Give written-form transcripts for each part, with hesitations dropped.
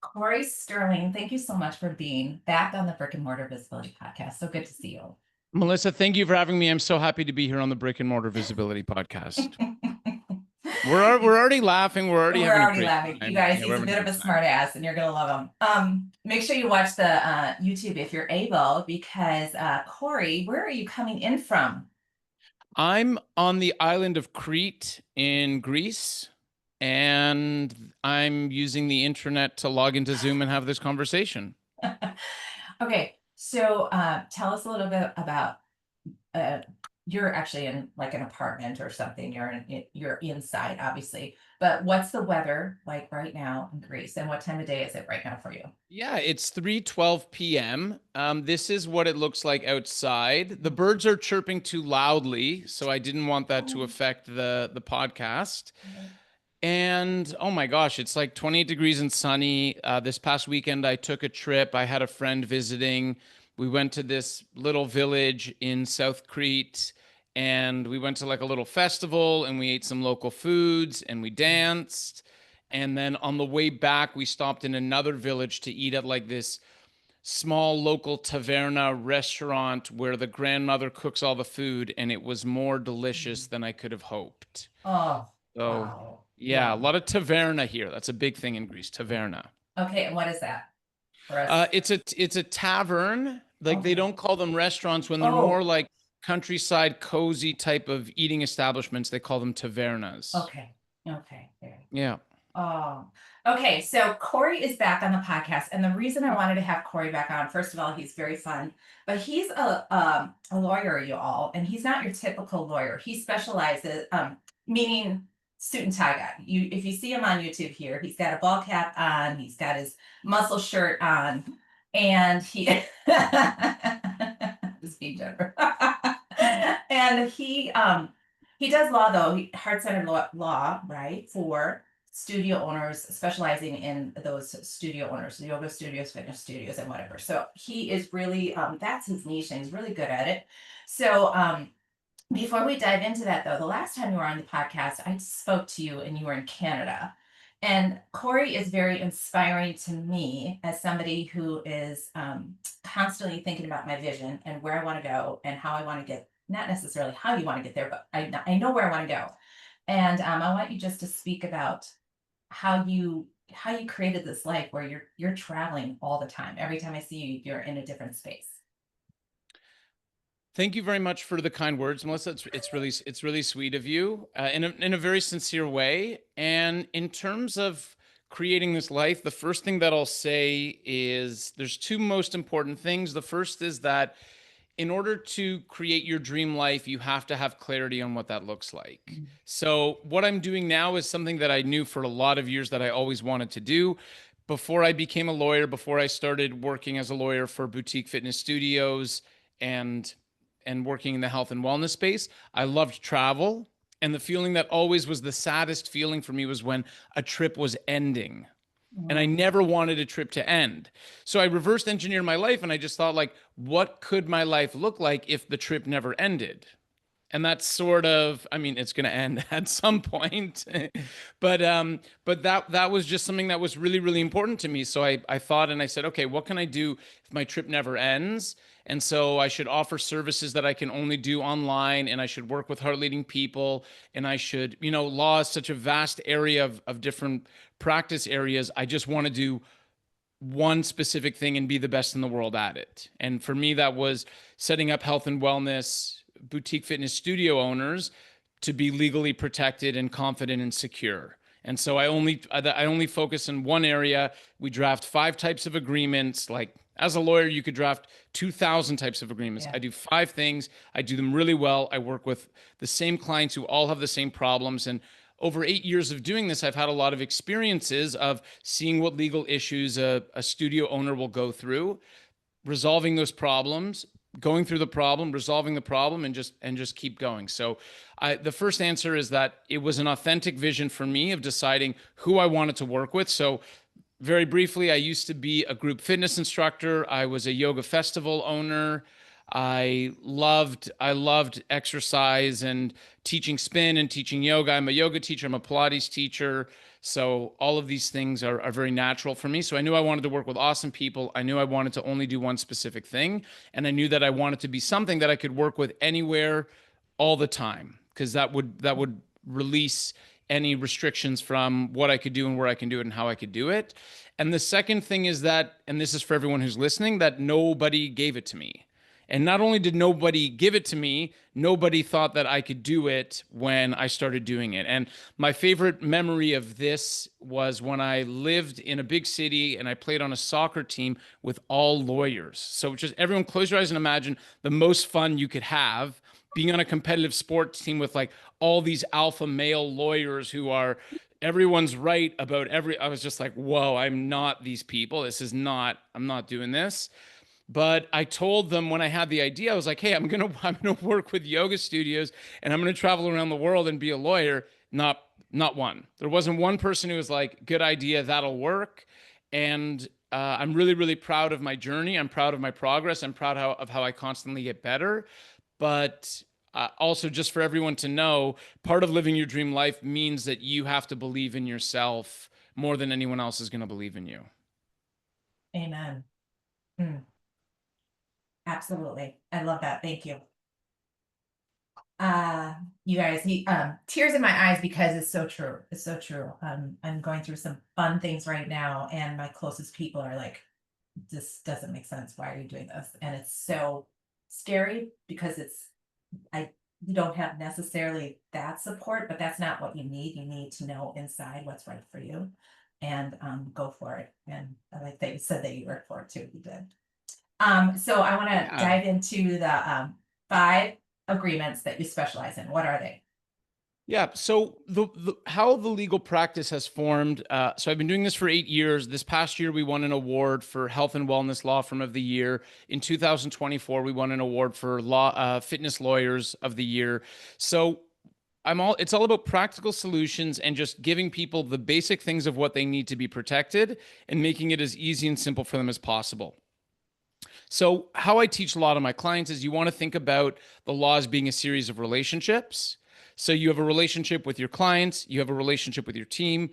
Cory Sterling, thank you so much for being back on the Brick and Mortar Visibility Podcast. So good to see you. Melissa, thank you for having me. I'm so happy to be here on the Brick and Mortar Visibility Podcast. We're already laughing. We're already We're having a already great laughing. You time. guys, Yeah, we're he's a having a bit of great a time. smart ass and you're going to love him. Make sure you watch the YouTube if you're able, because Cory, where are you coming in from? I'm on the island of Crete in Greece, and I'm using the internet to log into Zoom and have this conversation. Okay, so tell us a little bit about uh, you're actually in like an apartment or something. You're inside, obviously. But what's the weather like right now in Greece, and what time of day is it right now for you? Yeah, it's 3:12 p.m. This is what it looks like outside. The birds are chirping too loudly, so I didn't want that to affect the podcast. And oh my gosh, it's like 28 degrees and sunny. This past weekend, I took a trip. I had a friend visiting. We went to this little village in South Crete, and we went to like a little festival, and we ate some local foods, and we danced. And then on the way back, we stopped in another village to eat at like this small local taverna restaurant where the grandmother cooks all the food, and it was more delicious than I could have hoped. Oh, So, wow. yeah, a Wow. lot of taverna here. That's a big thing in Greece, taverna. Okay, and what is that for us? It's a tavern. Like they Okay. don't call them restaurants when they're more Oh, like countryside, cozy type of eating establishments. They call them tavernas. okay. Okay. Okay. Yeah. Oh, okay. So Cory is back on the podcast, and the reason I wanted to have Cory back on, first of all, he's very fun, but he's a lawyer, you all, and he's not your typical lawyer. He specializes, meaning suit and tie guy. You, if you see him on YouTube here, he's got a ball cap on, he's got his muscle shirt on, and he just being Jennifer, and he does law though, heart-centered law, right, for studio owners specializing in those studio owners, yoga studios, fitness studios, and whatever. So he is really, that's his niche and he's really good at it. So before we dive into that though, the last time you were on the podcast, I spoke to you and you were in Canada. And Cory is very inspiring to me as somebody who is constantly thinking about my vision and where I want to go and how I want to get, not necessarily how you want to get there, but I know where I want to go. And I want you just to speak about how you created this life where you're traveling all the time. Every time I see you, you're in a different space. Thank you very much for the kind words, Melissa. It's really sweet of you, in a very sincere way. And in terms of creating this life, the first thing that I'll say is there's two most important things. The first is that in order to create your dream life, you have to have clarity on what that looks like. So, what I'm doing now is something that I knew for a lot of years that I always wanted to do. Before I became a lawyer, before I started working as a lawyer for boutique fitness studios and working in the health and wellness space, I loved travel. And the feeling that always was the saddest feeling for me was when a trip was ending, and I Mm. never wanted a trip to end. So I reversed engineered my life, and I just thought, like, what could my life look like if the trip never ended? And that's sort of, I mean, it's going to end at some point. But that was just something that was really, really important to me. So I thought, and I said, okay, what can I do if my trip never ends? And so I should offer services that I can only do online, and I should work with heart leading people, and I should, law is such a vast area of different practice areas. I just want to do one specific thing and be the best in the world at it. And for me, that was setting up health and wellness boutique fitness studio owners to be legally protected and confident and secure. And so I only focus in one area. We draft 5 types of agreements. Like as a lawyer, you could draft 2,000 types of agreements. Yeah. I do 5 things. I do them really well. I work with the same clients who all have the same problems. And over 8 years of doing this, I've had a lot of experiences of seeing what legal issues a studio owner will go through, resolving those problems, going through the problem, resolving the problem, and just keep going. So the first answer is that it was an authentic vision for me of deciding who I wanted to work with. So very briefly, I used to be a group fitness instructor. I was a yoga festival owner. I loved exercise and teaching spin and teaching yoga. I'm a yoga teacher, I'm a Pilates teacher. So all of these things are very natural for me. So I knew I wanted to work with awesome people. I knew I wanted to only do one specific thing. And I knew that I wanted to be something that I could work with anywhere all the time, because that would release any restrictions from what I could do and where I can do it and how I could do it. And the second thing is that, and this is for everyone who's listening, that nobody gave it to me. And not only did nobody give it to me, nobody thought that I could do it when I started doing it. And my favorite memory of this was when I lived in a big city and I played on a soccer team with all lawyers. So just everyone close your eyes and imagine the most fun you could have being on a competitive sports team with like all these alpha male lawyers who are everyone's right about every. I was just like, whoa, I'm not these people. This is not, I'm not doing this. But I told them when I had the idea, I was like, hey, I'm gonna work with yoga studios and I'm gonna travel around the world and be a lawyer. Not one. There wasn't one person who was like, good idea, that'll work. And I'm really, really proud of my journey. I'm proud of my progress. I'm proud of how I constantly get better. But also, just for everyone to know, part of living your dream life means that you have to believe in yourself more than anyone else is going to believe in you. Amen. Mm, absolutely. I love that. Thank you. Uh, you guys, tears in my eyes because it's so true. It's so true. I'm going through some fun things right now, and my closest people are like, this doesn't make sense. Why are you doing this? And it's so scary because I you don't have necessarily that support, but that's not what you need. You need to know inside what's right for you and go for it. And I like that you said that you worked for it too. You did. So I want to Yeah. dive into the 5 agreements that you specialize in. What are they? Yeah. So the how the legal practice has formed. So I've been doing this for 8 years. This past year, we won an award for Health and Wellness Law Firm of the Year. In 2024, we won an award for Law Fitness Lawyers of the Year. So it's all about practical solutions and just giving people the basic things of what they need to be protected and making it as easy and simple for them as possible. So, how I teach a lot of my clients is you want to think about the law as being a series of relationships. So, you have a relationship with your clients, you have a relationship with your team,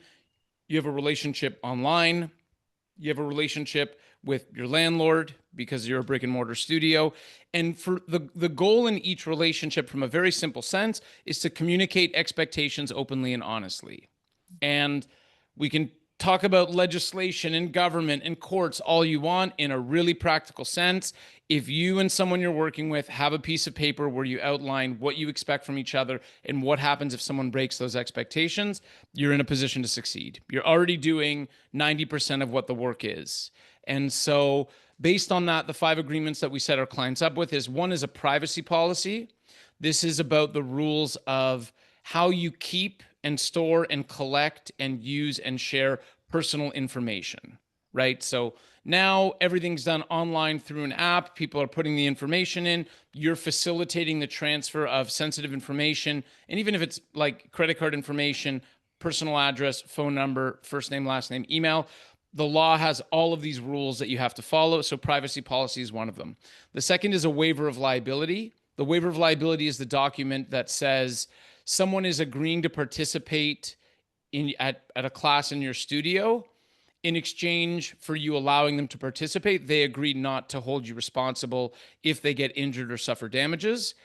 you have a relationship online, you have a relationship with your landlord because you're a brick and mortar studio. And for the goal in each relationship, from a very simple sense, is to communicate expectations openly and honestly. And we can talk about legislation and government and courts all you want in a really practical sense. If you and someone you're working with have a piece of paper where you outline what you expect from each other and what happens if someone breaks those expectations, you're in a position to succeed. You're already doing 90% of what the work is. And so, based on that, the 5 agreements that we set our clients up with is one is a privacy policy. This is about the rules of how you keep and store and collect and use and share personal information, right? So now everything's done online through an app. People are putting the information in. You're facilitating the transfer of sensitive information. And even if it's like credit card information, personal address, phone number, first name, last name, email, the law has all of these rules that you have to follow. So privacy policy is one of them. The second is a waiver of liability. The waiver of liability is the document that says someone is agreeing to participate at a class in your studio. In exchange for you allowing them to participate, they agree not to hold you responsible if they get injured or suffer damages.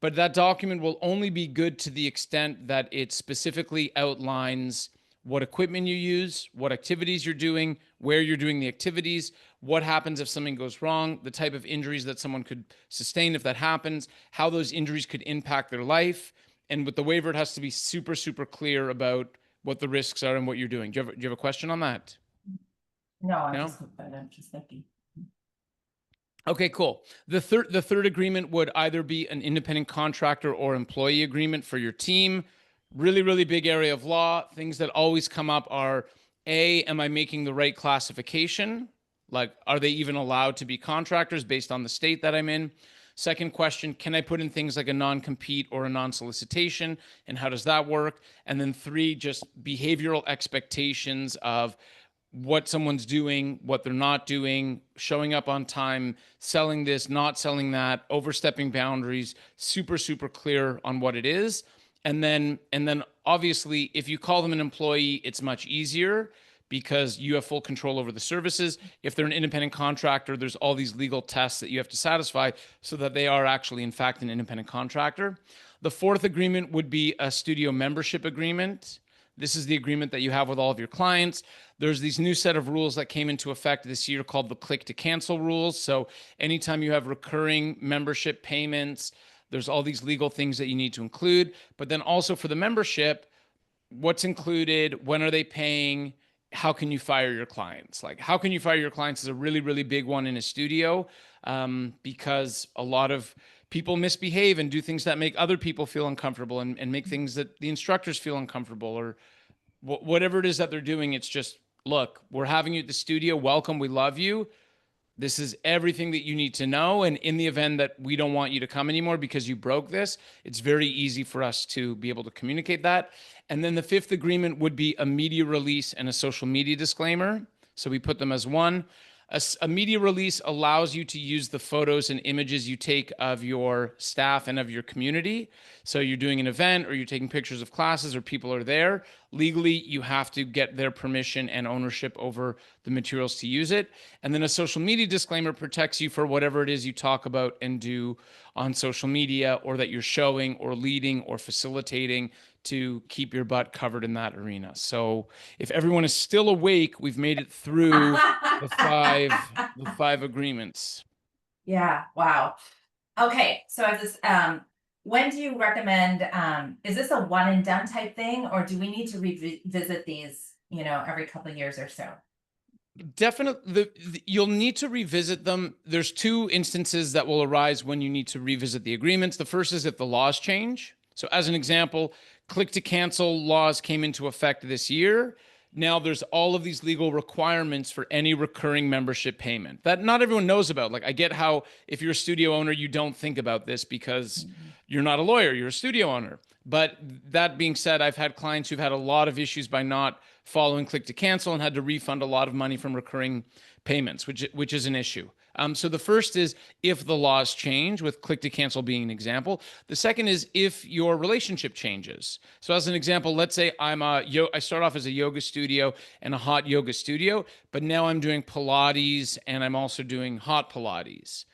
But that document will only be good to the extent that it specifically outlines what equipment you use, what activities you're doing, where you're doing the activities, what happens if something goes wrong, the type of injuries that someone could sustain if that happens, how those injuries could impact their life. And with the waiver, it has to be super, super clear about what the risks are and what you're doing. Do you have a question on that? No, No? I'm just thinking. Okay, cool. The third agreement would either be an independent contractor or employee agreement for your team. Really, really big area of law. Things that always come up are A, am I making the right classification? Like, are they even allowed to be contractors based on the state that I'm in? Second question, can I put in things like a non-compete or a non-solicitation? And how does that work? And then 3, just behavioral expectations of what someone's doing, what they're not doing, showing up on time, selling this, not selling that, overstepping boundaries, super, super clear on what it is. And then obviously, if you call them an employee, it's much easier because you have full control over the services. If they're an independent contractor, there's all these legal tests that you have to satisfy so that they are actually, in fact, an independent contractor. The fourth agreement would be a studio membership agreement. This is the agreement that you have with all of your clients. There's these new set of rules that came into effect this year called the click to cancel rules. So anytime you have recurring membership payments, there's all these legal things that you need to include. But then also for the membership, what's included, when are they paying, how can you fire your clients? Like, how can you fire your clients is a really, really big one in a studio, because a lot of people misbehave and do things that make other people feel uncomfortable, and make things that the instructors feel uncomfortable, or whatever it is that they're doing. It's just, look, we're having you at the studio. Welcome. We love you. This is everything that you need to know. And in the event that we don't want you to come anymore because you broke this, it's very easy for us to be able to communicate that. And then the fifth agreement would be a media release and a social media disclaimer. So we put them as one. A media release allows you to use the photos and images you take of your staff and of your community. So you're doing an event or you're taking pictures of classes or people are there. Legally, you have to get their permission and ownership over the materials to use it. And then a social media disclaimer protects you for whatever it is you talk about and do on social media, or that you're showing or leading or facilitating, to keep your butt covered in that arena. So if everyone is still awake, we've made it through the five agreements. Yeah, wow. Okay, so as this, when do you recommend, is this a one and done type thing, or do we need to revisit these, every couple of years or so? Definitely, you'll need to revisit them. There's two instances that will arise when you need to revisit the agreements. The first is if the laws change. So as an example, click to cancel laws came into effect this year. Now there's all of these legal requirements for any recurring membership payment that not everyone knows about. Like, I get how if you're a studio owner, you don't think about this because you're not a lawyer, you're a studio owner. But that being said, I've had clients who've had a lot of issues by not following click to cancel and had to refund a lot of money from recurring payments, which is an issue. So the first is if the laws change, with click to cancel being an example. The second is if your relationship changes. So as an example, let's say I start off as a yoga studio and a hot yoga studio, but now I'm doing Pilates and I'm also doing hot Pilates.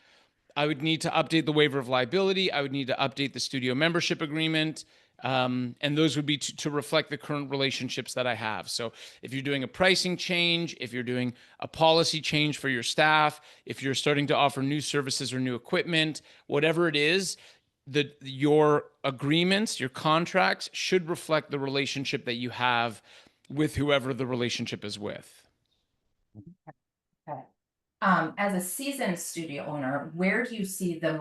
I would need to update the waiver of liability. I would need to update the studio membership agreement. And those would be to reflect the current relationships that I have. So if you're doing a pricing change, if you're doing a policy change for your staff, if you're starting to offer new services or new equipment, whatever it is, your agreements, your contracts should reflect the relationship that you have with whoever the relationship is with. Okay. As a seasoned studio owner, where do you see the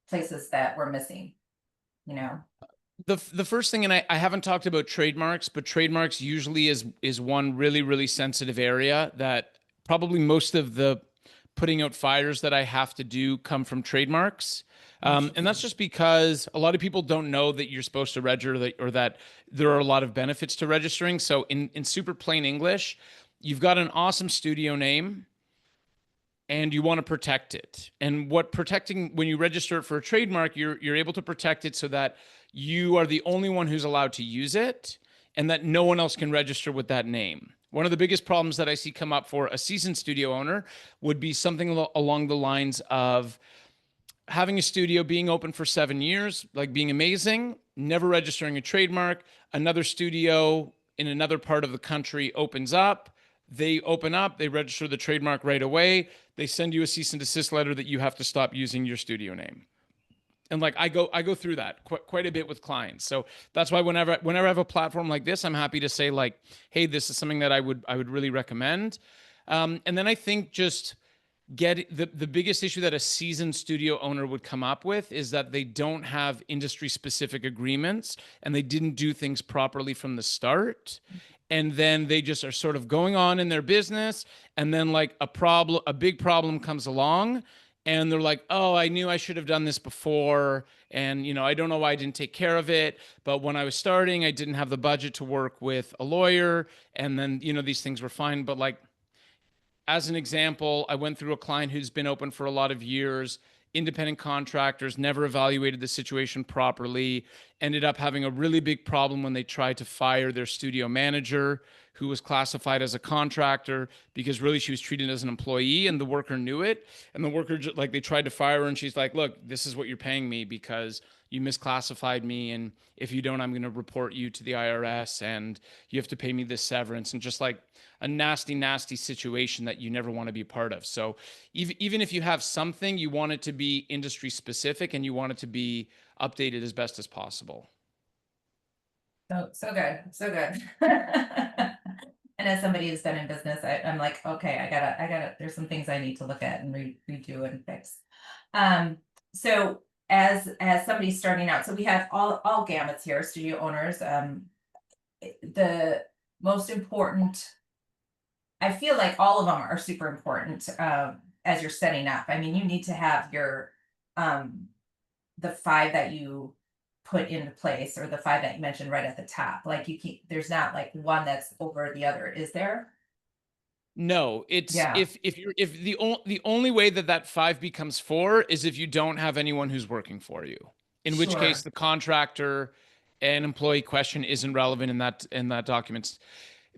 places that we're missing? The first thing, and I haven't talked about trademarks, but trademarks usually is one really, really sensitive area that probably most of the putting out fires that I have to do come from trademarks. And that's just because a lot of people don't know that you're supposed to register, or that there are a lot of benefits to registering. So in super plain English, you've got an awesome studio name and you want to protect it. And when you register it for a trademark, you're able to protect it so that you are the only one who's allowed to use it, and that no one else can register with that name. One of the biggest problems that I see come up for a seasoned studio owner would be something along the lines of having a studio being open for 7 years, like being amazing, never registering a trademark. Another studio in another part of the country opens up. They open up, they register the trademark right away. They send you a cease and desist letter that you have to stop using your studio name. And like I go through that quite a bit with clients. So that's why whenever I have a platform like this, I'm happy to say, like, hey, this is something that I would really recommend. And then I think just the biggest issue that a seasoned studio owner would come up with is that they don't have industry specific agreements and they didn't do things properly from the start. And then they just are sort of going on in their business. And then like a big problem comes along and they're like, oh, I knew I should have done this before, and I don't know why I didn't take care of it, but when I was starting, I didn't have the budget to work with a lawyer, and then these things were fine. But like, as an example, I went through a client who's been open for a lot of years, independent contractors, never evaluated the situation properly, ended up having a really big problem when they tried to fire their studio manager, who was classified as a contractor, because really she was treated as an employee and the worker knew it. And the worker, like, they tried to fire her and she's like, look, this is what you're paying me because you misclassified me. And if you don't, I'm going to report you to the IRS and you have to pay me this severance. And just like a nasty, nasty situation that you never want to be part of. So even if you have something, you want it to be industry specific and you want it to be updated as best as possible. So good, so good. And as somebody who's been in business, I'm like, okay, I gotta, there's some things I need to look at and redo and fix. Um, so as somebody starting out, so we have all gamuts here, studio owners. The most important, I feel like all of them are super important as you're setting up. I mean, you need to have your um the five that you put into place, or the five that you mentioned right at the top. Like you keep, there's not like one that's over the other, is there? No, it's Yeah, if the only way that that five becomes four is if you don't have anyone who's working for you. In which case, sure. the contractor and employee question isn't relevant in that document.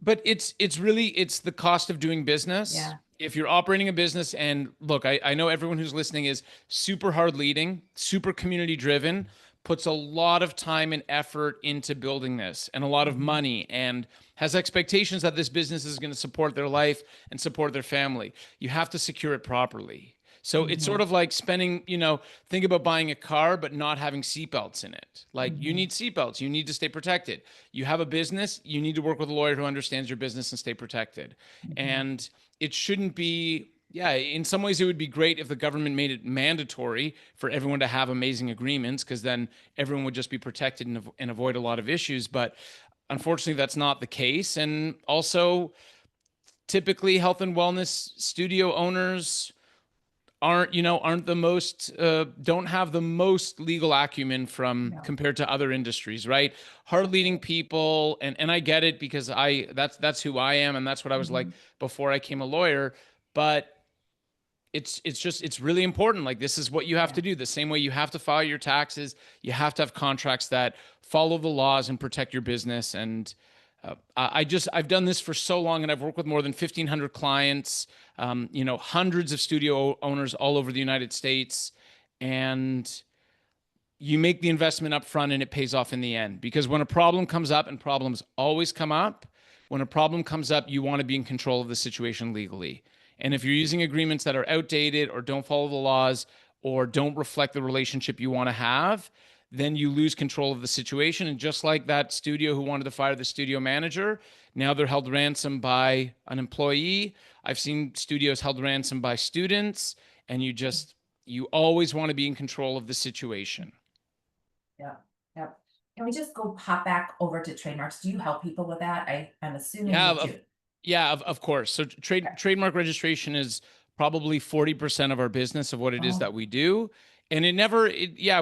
But it's really it's the cost of doing business. Yeah. If you're operating a business, and look, I know everyone who's listening is super hard leading, super community driven, puts a lot of time and effort into building this and a lot of Hmm. money, and has expectations that this business is going to support their life and support their family. You have to secure it properly. So it's sort Hmm. of like spending, think about buying a car but not having seatbelts in it. Like, you Hmm. need seatbelts, you need to stay protected. You have a business, you need to work with a lawyer who understands your business and stay protected. Hmm. And it shouldn't be, yeah, in some ways it would be great if the government made it mandatory for everyone to have amazing agreements, because then everyone would just be protected and avoid a lot of issues. But unfortunately, that's not the case. And also, typically, health and wellness studio owners aren't the most don't have the most legal acumen from No. compared to other industries, right? Hard leading people, and I get it, because that's who I am and that's what I was like Hmm. before I came a lawyer. But it's really important. Like, this is what you have Yeah. to do. The same way you have to file your taxes, you have to have contracts that follow the laws and protect your business. And I've done this for so long, and I've worked with more than 1,500 clients, hundreds of studio owners all over the United States. And you make the investment up front and it pays off in the end, because when a problem comes up, and problems always come up, when a problem comes up, you want to be in control of the situation legally. And if you're using agreements that are outdated or don't follow the laws or don't reflect the relationship you want to have, then you lose control of the situation. And just like that studio who wanted to fire the studio manager, now they're held ransom by an employee. I've seen studios held ransom by students. And you always want to be in control of the situation. Yeah. Yep. Can we just go hop back over to trademarks? Do you help people with that? I'm assuming Yeah, you do. of course. So Okay. trademark registration is probably 40% of our business, of what it is Oh, that we do. And yeah,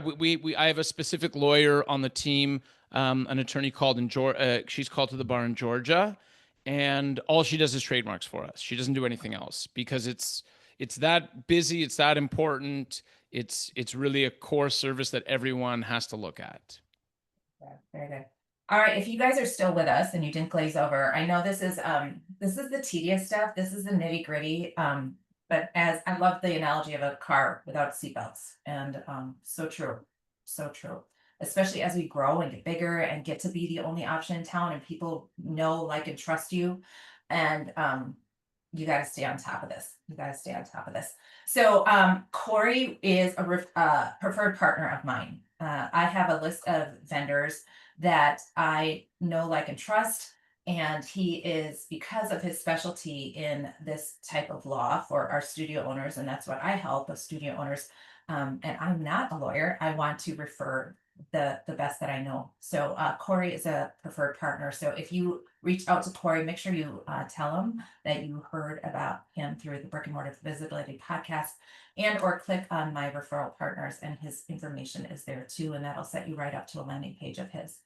I have a specific lawyer on the team, an attorney called in Georgia. She's called to the bar in Georgia, and all she does is trademarks for us. She doesn't do anything else, because it's that busy, it's that important. It's really a core service that everyone has to look at. yeah, very good. All right, if you guys are still with us and you didn't glaze over, I know this is the tedious stuff. This is the nitty-gritty. But as I love the analogy of a car without seatbelts. And so true. So true. Especially as we grow and get bigger and get to be the only option in town and people know, like, and trust you. And you got to stay on top of this. You got to stay on top of this. So Corey is a preferred partner of mine. I have a list of vendors that I know, like, and trust. And he is, because of his specialty in this type of law for our studio owners, and that's what I help with studio owners. And I'm not a lawyer. I want to refer the best that I know. So Cory is a preferred partner. So if you reach out to Cory, make sure you tell him that you heard about him through the Brick and Mortar Visibility podcast, and or click on my referral partners, and his information is there too, and that'll set you right up to a landing page of his.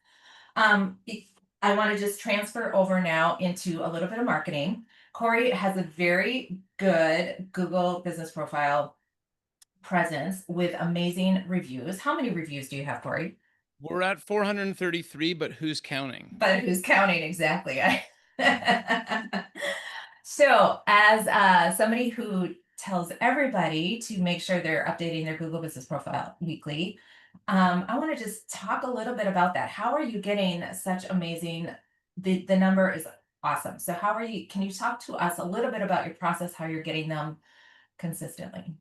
I want to just transfer over now into a little bit of marketing. Cory has a very good Google business profile presence with amazing reviews. How many reviews do you have, Cory? We're at 433, but who's counting? But who's counting exactly? So, as somebody who tells everybody to make sure they're updating their Google business profile weekly, I want to just talk a little bit about that. How are you getting such amazing? The number is awesome. So, how are you? Can you talk to us a little bit about your process? How you're getting them consistently?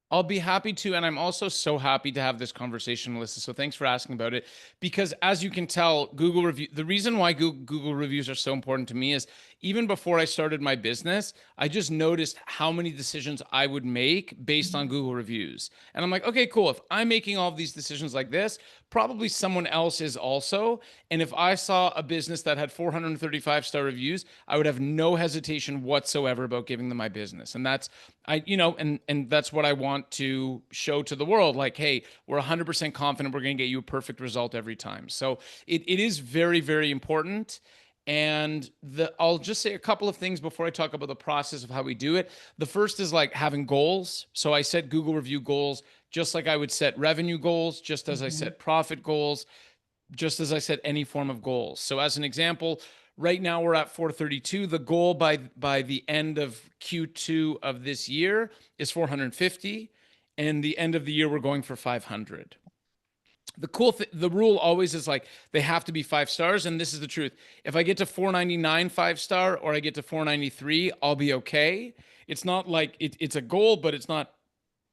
I'll be happy to. And I'm also so happy to have this conversation, Melissa. So thanks for asking about it. Because as you can tell, the reason why Google reviews are so important to me is even before I started my business, I just noticed how many decisions I would make based on Google reviews. And I'm like, okay, cool. If I'm making all of these decisions like this, probably someone else is also. And if I saw a business that had 435-star reviews, I would have no hesitation whatsoever about giving them my business. And that's and that's what I want to show to the world. Like, hey, we're 100% confident we're going to get you a perfect result every time. So it is very, very important. And I'll just say a couple of things before I talk about the process of how we do it. The first is like having goals. So I set Google review goals just like I would set revenue goals, just as I Mhm. set profit goals, just as I set any form of goals. So as an example, right now we're at 432. The goal by the end of Q2 of this year is 450, and the end of the year we're going for 500. The rule always is like they have to be 5 stars, and this is the truth. If I get to 499 5-star or I get to 493, I'll be okay. It's not like it's a goal, but it's not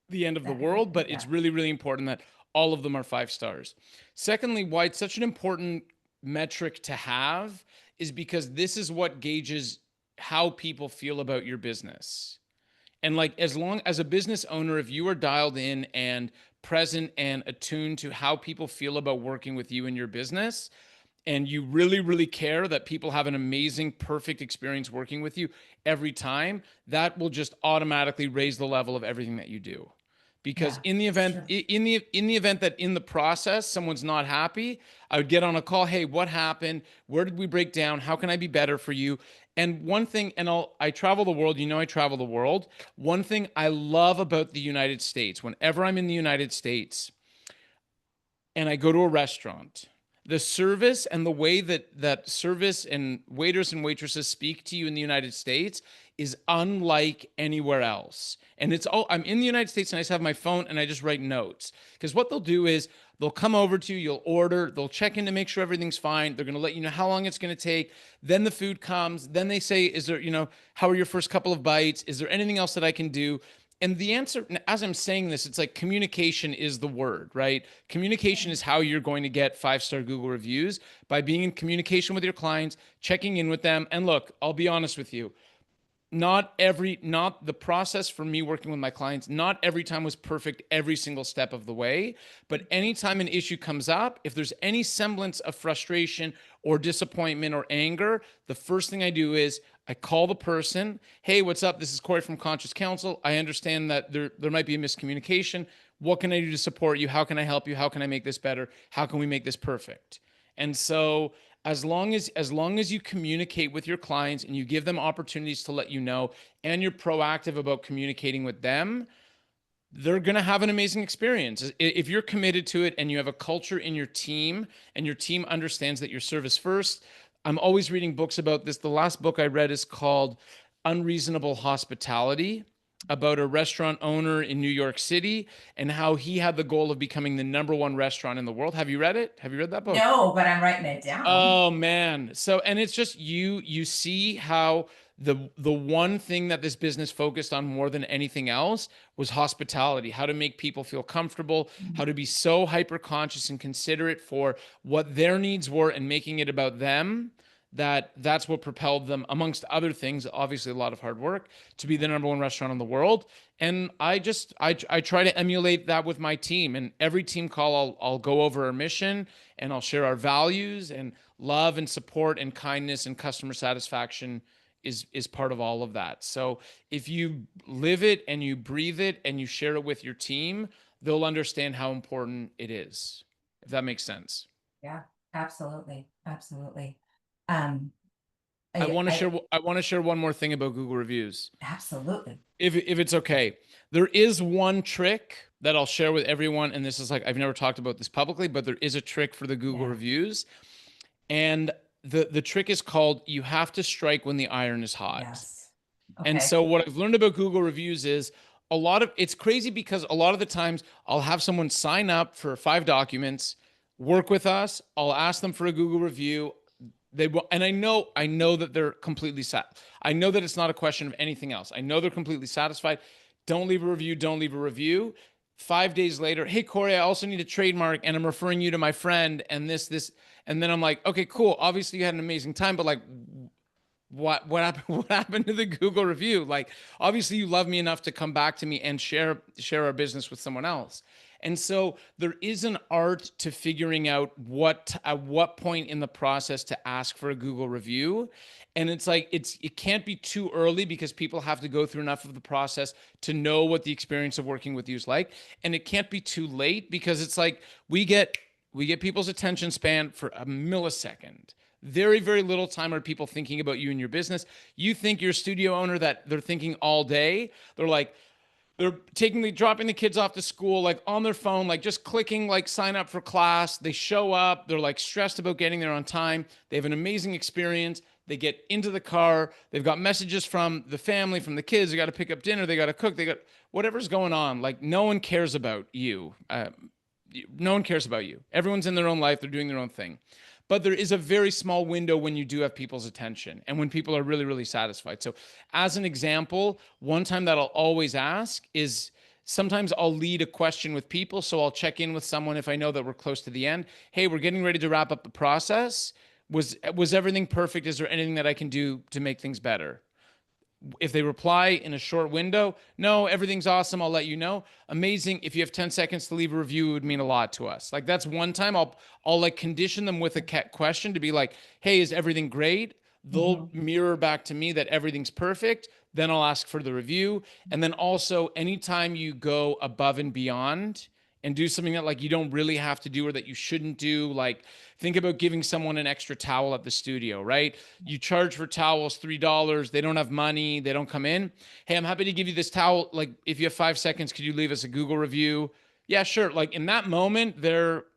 the end of the world. But it's Yeah. really, really important that all of them are 5 stars. Secondly, why it's such an important metric to have is because this is what gauges how people feel about your business. And like, as long as a business owner, if you are dialed in and present and attuned to how people feel about working with you in your business, and you really, really care that people have an amazing, perfect experience working with you every time, that will just automatically raise the level of everything that you do. Because Yeah, in the it's event true. in the event that in the process someone's not happy, I would get on a call. Hey, what happened? Where did we break down? How can I be better for you? And one thing, and I travel the world. I travel the world. One thing I love about the United States, whenever I'm in the United States, and I go to a restaurant, the service and the way that service and waiters and waitresses speak to you in the United States is unlike anywhere else. And I'm in the United States and I just have my phone and I just write notes. Because what they'll do is they'll come over to you, you'll order, they'll check in to make sure everything's fine. They're going to let you know how long it's going to take. Then the food comes. Then they say, is there, how are your first couple of bites? Is there anything else that I can do? And the answer, as I'm saying this, it's like communication is the word, right? Communication is how you're going to get 5-star Google reviews, by being in communication with your clients, checking in with them. And look, I'll be honest with you, not the process for me working with my clients, not every time was perfect every single step of the way. But anytime an issue comes up, if there's any semblance of frustration or disappointment or anger, the first thing I do is I call the person. Hey, what's up? This is Cory from Conscious Counsel. I understand that there might be a miscommunication. What can I do to support you? How can I help you? How can I make this better? How can we make this perfect? And so as long as you communicate with your clients and you give them opportunities to let you know, and you're proactive about communicating with them, they're going to have an amazing experience. If you're committed to it and you have a culture in your team and your team understands that your service first. I'm always reading books about this. The last book I read is called Unreasonable Hospitality, about a restaurant owner in New York City and how he had the goal of becoming the #1 restaurant in the world. Have you read it? Have you read that book? No, but I'm writing it down. Oh man. So, and it's just you see how the one thing that this business focused on more than anything else was hospitality, how to make people feel comfortable, how to be so hyper conscious and considerate for what their needs were and making it about them, that's what propelled them, amongst other things, obviously a lot of hard work, to be the number one restaurant in the world. And I try to emulate that with my team. And every team call, I'll go over our mission and I'll share our values, and love and support and kindness and customer satisfaction is part of all of that. So if you live it and you breathe it and you share it with your team, they'll understand how important it is. If that makes sense. Yeah, absolutely, absolutely. Um, I I, want to I share I want to share one more thing about Google reviews. absolutely. If it's okay. There is one trick that I'll share with everyone, and this is like, I've never talked about this publicly, but there is a trick for the Google Yeah. reviews. And the trick is called, you have to strike when the iron is hot. Yes. And Okay. so what I've learned about Google reviews is, a lot of it's crazy because a lot of the times I'll have someone sign up for 5 documents, work with us, I'll ask them for a Google review. They will, and I know that they're completely set. I know that it's not a question of anything else. I know they're completely satisfied. Don't leave a review, don't leave a review. 5 days later, hey Cory, I also need a trademark and I'm referring you to my friend and this. And then I'm like, okay, cool. Obviously you had an amazing time, but like, what happened, what happened to the Google review? Like, obviously you love me enough to come back to me and share our business with someone else. And so there is an art to figuring out at what point in the process to ask for a Google review. And it's like, it can't be too early because people have to go through enough of the process to know what the experience of working with you is like. And it can't be too late because it's like, we get people's attention span for a millisecond. Very, very little time are people thinking about you and your business. You think you're a studio owner that they're thinking all day. They're dropping the kids off to school, like on their phone, like just clicking, like sign up for class. They show up. They're like stressed about getting there on time. They have an amazing experience. They get into the car. They've got messages from the family, from the kids. They got to pick up dinner. They got to cook. They got whatever's going on. Like no one cares about you. No one cares about you. Everyone's in their own life. They're doing their own thing. But there is a very small window when you do have people's attention and when people are really, really satisfied. So, as an example, one time that I'll always ask is, sometimes I'll lead a question with people. So I'll check in with someone if I know that we're close to the end. Hey, we're getting ready to wrap up the process. Was everything perfect? Is there anything that I can do to make things better? If they reply in a short window, no, everything's awesome, I'll let you know. Amazing. If you have 10 seconds to leave a review, it would mean a lot to us. Like that's one time I'll like condition them with a question to be like, hey, is everything great? They'll Mhm. mirror back to me that everything's perfect. Then I'll ask for the review. And then also, anytime you go above and beyond and do something that like you don't really have to do or that you shouldn't do, like think about giving someone an extra towel at the studio, right? You charge for towels $3, they don't have money, they don't come in. Hey, I'm happy to give you this towel. Like if you have 5 seconds, could you leave us a Google review? Yeah, sure. Like in that moment,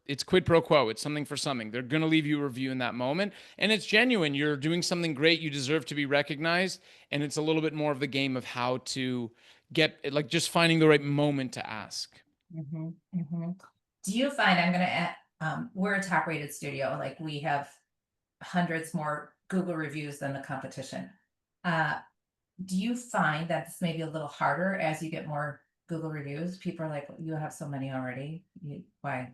it's quid pro quo. It's something for something. They're gonna leave you a review in that moment, and it's genuine. You're doing something great. You deserve to be recognized, and it's a little bit more of the game of how to get like just finding the right moment to ask. Mhm. Mhm. Do you find I'm gonna we're a top rated studio, like we have hundreds more Google reviews than the competition. Uh, do you find that it's maybe a little harder as you get more Google reviews? People are like, you have so many already. Why?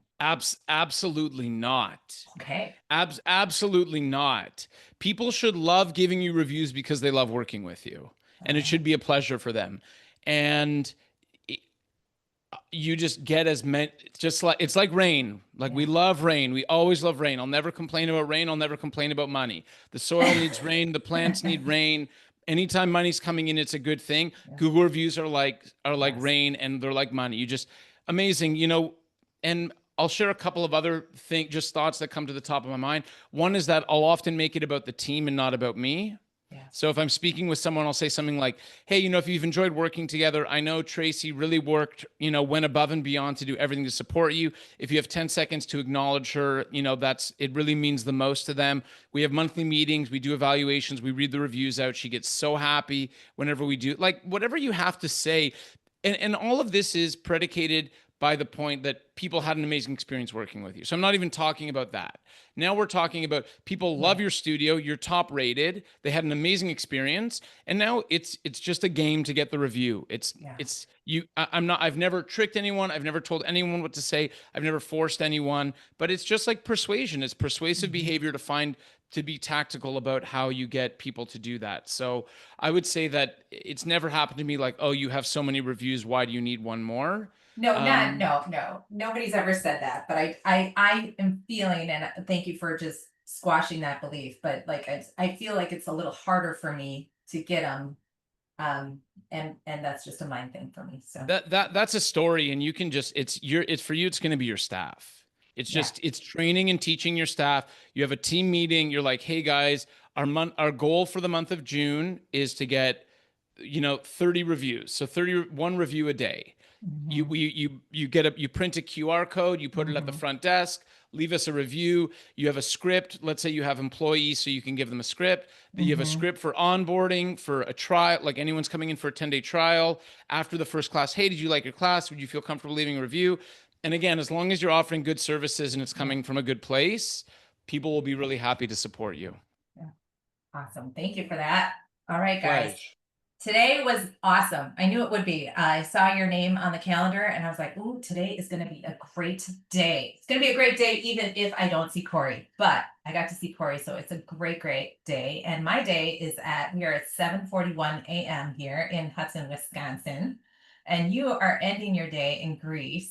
Absolutely not. Okay. Absolutely not. People should love giving you reviews because they love working with you, and it should Okay. be a pleasure for them. And you just get as many, just like it's like rain. Like we Yeah. love rain. We always love rain. I'll never complain about rain. I'll never complain about money. The soil needs rain. The plants need rain. Anytime money's coming in, it's a good thing. Yeah. Google reviews are like Yes. rain, and they're like money. You just amazing, and I'll share a couple of other just thoughts that come to the top of my mind. One is that I'll often make it about the team and not about me. Yes. So if I'm speaking with someone, I'll say something like, hey, if you've enjoyed working together, I know Tracy really worked, went above and beyond to do everything to support you. If you have 10 seconds to acknowledge her, it really means the most to them. We have monthly meetings, we do evaluations, we read the reviews out. She gets so happy whenever we do, like whatever you have to say. And all of this is predicated by the point that people had an amazing experience working with you. So I'm not even talking about that. Now we're talking about people love Right. your studio, you're top rated, they had an amazing experience, and now it's just a game to get the review. It's Yes. it's you I'm not I've never tricked anyone, I've never told anyone what to say, I've never forced anyone, but it's just like persuasion. It's persuasive Mhm. behavior to find to be tactical about how you get people to do that. So I would say that it's never happened to me like, oh, you have so many reviews, why do you need one more? No, not Um, no. Nobody's ever said that, but I am feeling, and thank you for just squashing that belief. But like I feel like it's a little harder for me to get them, and that's just a mind thing for me. So that's a story, and you can just it's for you, it's going to be your staff. It's yeah. just it's training and teaching your staff. You have a team meeting, you're like, hey guys, our goal for the month of June is to get 30 reviews, so 31 review a day. Hmm. You print a QR code, you put it at the Hmm. front desk, leave us a review. You have a script. Let's say you have employees, so you can give them a script. That you have a Hmm. script for onboarding, for a trial, like anyone's coming in for a 10-day trial. After the first class, hey, did you like your class? Would you feel comfortable leaving a review? And again, as long as you're offering good services and it's Yeah. coming from a good place, people will be really happy to support you. Yeah. Awesome. Thank you for that. All right, guys. Pledge. Today was awesome. I knew it would be. I saw your name on the calendar and I was like, ooh, today is going to be a great day. It's going to be a great day, even if I don't see Cory. But I got to see Cory, so it's a great, great day. And my day is we are at 7:41 a.m. here in Hudson, Wisconsin. And you are ending your day in Greece.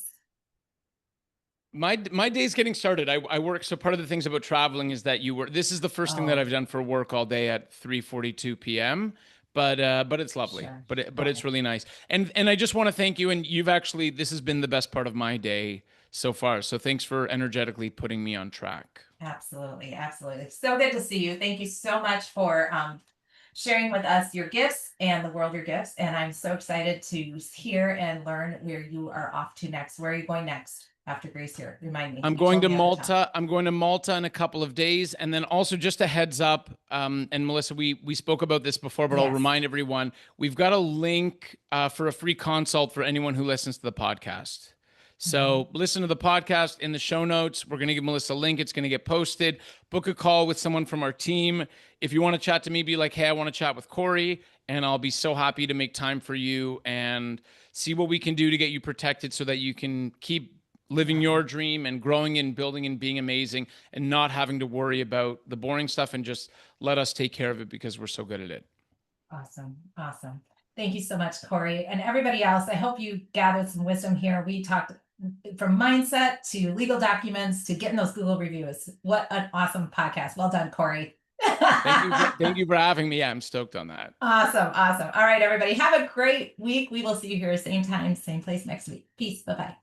My day's getting started. I work. So part of the things about traveling is that you work. This is the first thing that Oh, I've done for work all day at 3:42 p.m. But it's lovely. sure. But it's Okay. really nice. And I just want to thank you. And you've actually, this has been the best part of my day so far. So thanks for energetically putting me on track. Absolutely, absolutely. So good to see you. Thank you so much for sharing with us your gifts and the world your gifts. And I'm so excited to hear and learn where you are off to next. Where are you going next after Greece here? Remind me. I'm You going told to me at the top. Malta. I'm going to Malta in a couple of days, and then also just a heads up. And Melissa, we spoke about this before, but I'll Yes. remind everyone we've got a link for a free consult for anyone who listens to the podcast. Mhm. So listen to the podcast in the show notes. We're going to give Melissa a link. It's going to get posted. Book a call with someone from our team. If you want to chat to me, be like, hey, I want to chat with Cory, and I'll be so happy to make time for you and see what we can do to get you protected so that you can keep living your Awesome. dream and growing and building and being amazing and not having to worry about the boring stuff and just let us take care of it because we're so good at it. Awesome. Awesome. Thank you so much, Cory. And everybody else, I hope you gathered some wisdom here. We talked from mindset to legal documents to getting those Google reviews. What an awesome podcast. Well done, Cory. Thank you for having me. Yeah, I'm stoked on that. Awesome. Awesome. All right, everybody. Have a great week. We will see you here same time, same place next week. Peace. Bye bye.